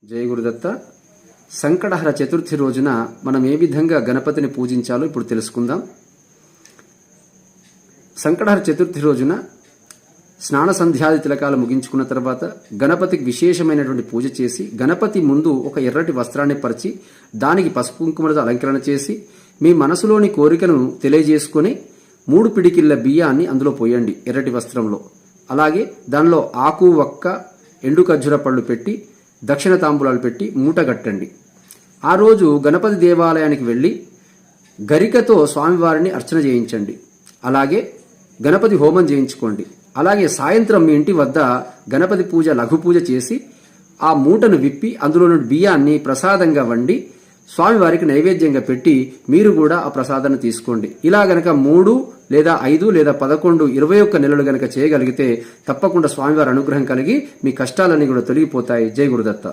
జై గురుదత్త. సంకటహర చతుర్థి రోజున మనం ఏ విధంగా గణపతిని పూజించాలో ఇప్పుడు తెలుసుకుందాం. సంకటహర చతుర్థి రోజున స్నాన సంధ్యాది తిలకాలు ముగించుకున్న తర్వాత గణపతికి విశేషమైనటువంటి పూజ చేసి గణపతి ముందు ఒక ఎర్రటి వస్త్రాన్ని పరిచి దానికి పసుపు కుంకుమలతో అలంకరణ చేసి మీ మనసులోని కోరికను తెలియజేసుకుని 3 పిడికిళ్ల బియ్యాన్ని అందులో పోయండి ఎర్రటి వస్త్రంలో. అలాగే దానిలో ఆకు వక్క ఎండు ఖర్జూర పళ్ళు పెట్టి దక్షిణ తాంబూలాలు పెట్టి మూటగట్టండి. ఆ రోజు గణపతి దేవాలయానికి వెళ్ళి గరికతో స్వామివారిని అర్చన చేయించండి. అలాగే గణపతి హోమం చేయించుకోండి. అలాగే సాయంత్రం మీ ఇంటి వద్ద గణపతి పూజ లఘు పూజ చేసి ఆ మూటను విప్పి అందులో నుండి బియ్యాన్ని ప్రసాదంగా వండి స్వామివారికి నైవేద్యంగా పెట్టి మీరు కూడా ఆ ప్రసాదాన్ని తీసుకోండి. ఇలా గనక 3 లేదా 5 లేదా 11, 21 నెలలు గనక చేయగలిగితే తప్పకుండా స్వామివారి అనుగ్రహం కలిగి మీ కష్టాలన్నీ కూడా తొలగిపోతాయి. జై గురుదత్త.